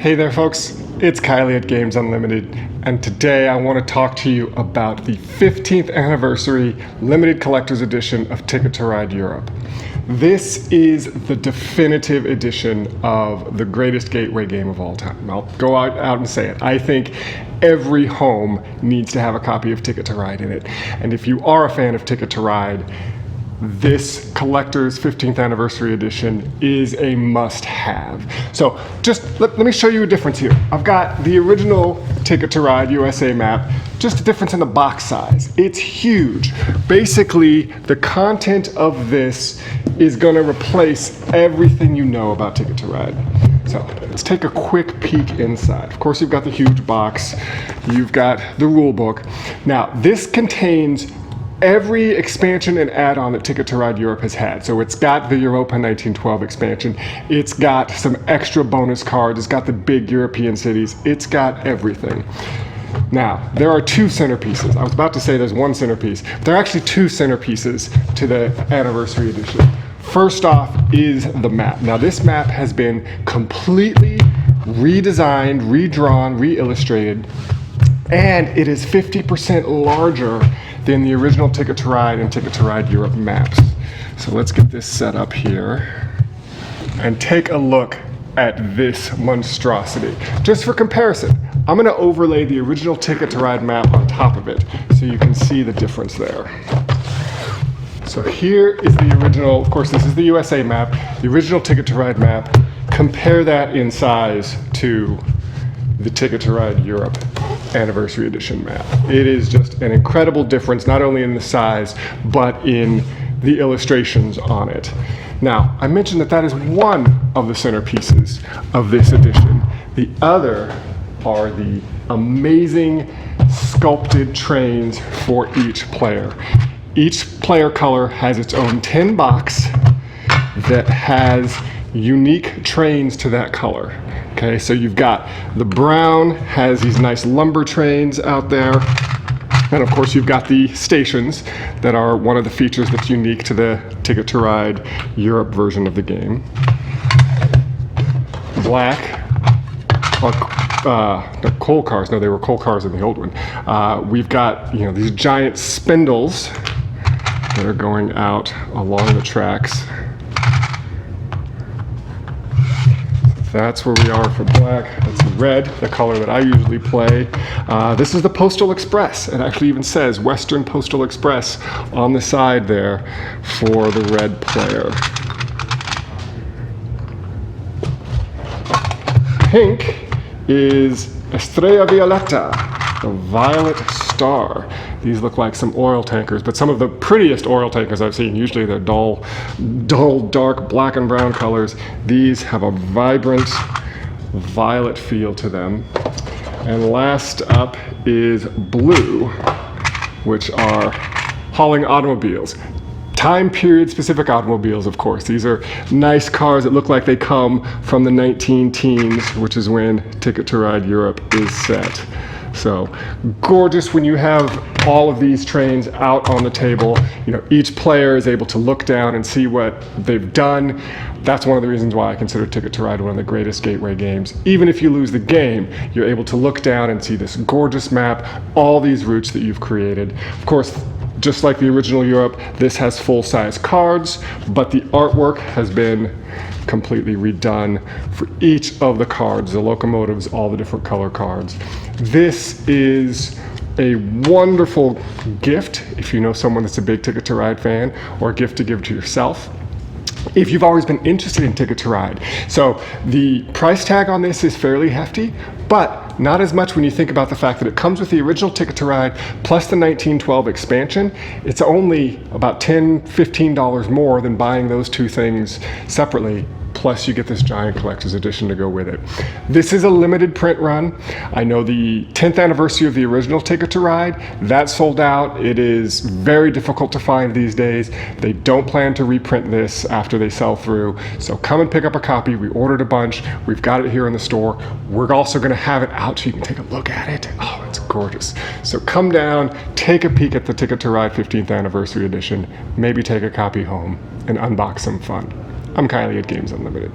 Hey there folks, it's Kylie at Games Unlimited, and today I want to talk to you about the 15th anniversary limited collector's edition of Ticket to Ride Europe. This is the definitive edition of the greatest gateway game of all time. I'll go out and say it. I think every home needs to have a copy of Ticket to Ride in it. And if you are a fan of Ticket to Ride, this collector's 15th anniversary edition is a must-have. So just let me show you a difference here. I've got the original Ticket to Ride USA map, just a difference in the box size. It's huge. Basically, the content of this is going to replace everything you know about Ticket to Ride. So let's take a quick peek inside. Of course, you've got the huge box. You've got the rule book. Now, this contains every expansion and add-on that Ticket to Ride Europe has had. So it's got the Europa 1912 expansion, it's got some extra bonus cards, it's got the big European cities, it's got everything. Now, there are two centerpieces. I was about to say there's one centerpiece, but there are actually two centerpieces to the anniversary edition. First off is the map. Now this map has been completely redesigned, redrawn, re-illustrated, and it is 50% larger than the original Ticket to Ride and Ticket to Ride Europe maps. So let's get this set up here and take a look at this monstrosity. Just for comparison, I'm gonna overlay the original Ticket to Ride map on top of it so you can see the difference there. So here is the original, of course this is the USA map, the original Ticket to Ride map. Compare that in size to the Ticket to Ride Europe anniversary edition map. It is just an incredible difference, not only in the size, but in the illustrations on it. Now, I mentioned that that is one of the centerpieces of this edition. The other are the amazing sculpted trains for each player. Each player color has its own tin box that has unique trains to that color. Okay, so you've got the brown has these nice lumber trains out there. And of course you've got the stations that are one of the features that's unique to the Ticket to Ride Europe version of the game. Black are the coal cars. No, they were coal cars in the old one. We've got, these giant spindles that are going out along the tracks. That's where we are for black. That's red, the color that I usually play. This is the Postal Express. It actually even says Western Postal Express on the side there for the red player. Pink is Estrella Violeta, the violet star. These look like some oil tankers, but some of the prettiest oil tankers I've seen. Usually they're dull, dark black and brown colors. These have a vibrant violet feel to them. And last up is blue, which are hauling automobiles. Time period specific automobiles, of course. These are nice cars that look like they come from the 19-teens, which is when Ticket to Ride Europe is set. So gorgeous when you have all of these trains out on the table. Each player is able to look down and see what they've done. That's one of the reasons why I consider Ticket to Ride one of the greatest gateway games. Even if you lose the game, you're able to look down and see this gorgeous map, all these routes that you've created. Of course, just like the original Europe, this has full-size cards, but the artwork has been completely redone for each of the cards, the locomotives, all the different color cards. This is a wonderful gift if you know someone that's a big Ticket to Ride fan, or a gift to give to yourself if you've always been interested in Ticket to Ride. So the price tag on this is fairly hefty, but not as much when you think about the fact that it comes with the original Ticket to Ride plus the 1912 expansion. It's only about $10, $15 more than buying those two things separately. Plus you get this giant collector's edition to go with it. This is a limited print run. I know the 10th anniversary of the original Ticket to Ride, that sold out. It is very difficult to find these days. They don't plan to reprint this after they sell through. So come and pick up a copy. We ordered a bunch. We've got it here in the store. We're also gonna have it out so you can take a look at it. Oh, it's gorgeous. So come down, take a peek at the Ticket to Ride 15th anniversary edition, maybe take a copy home and unbox some fun. I'm Kylie at Games Unlimited.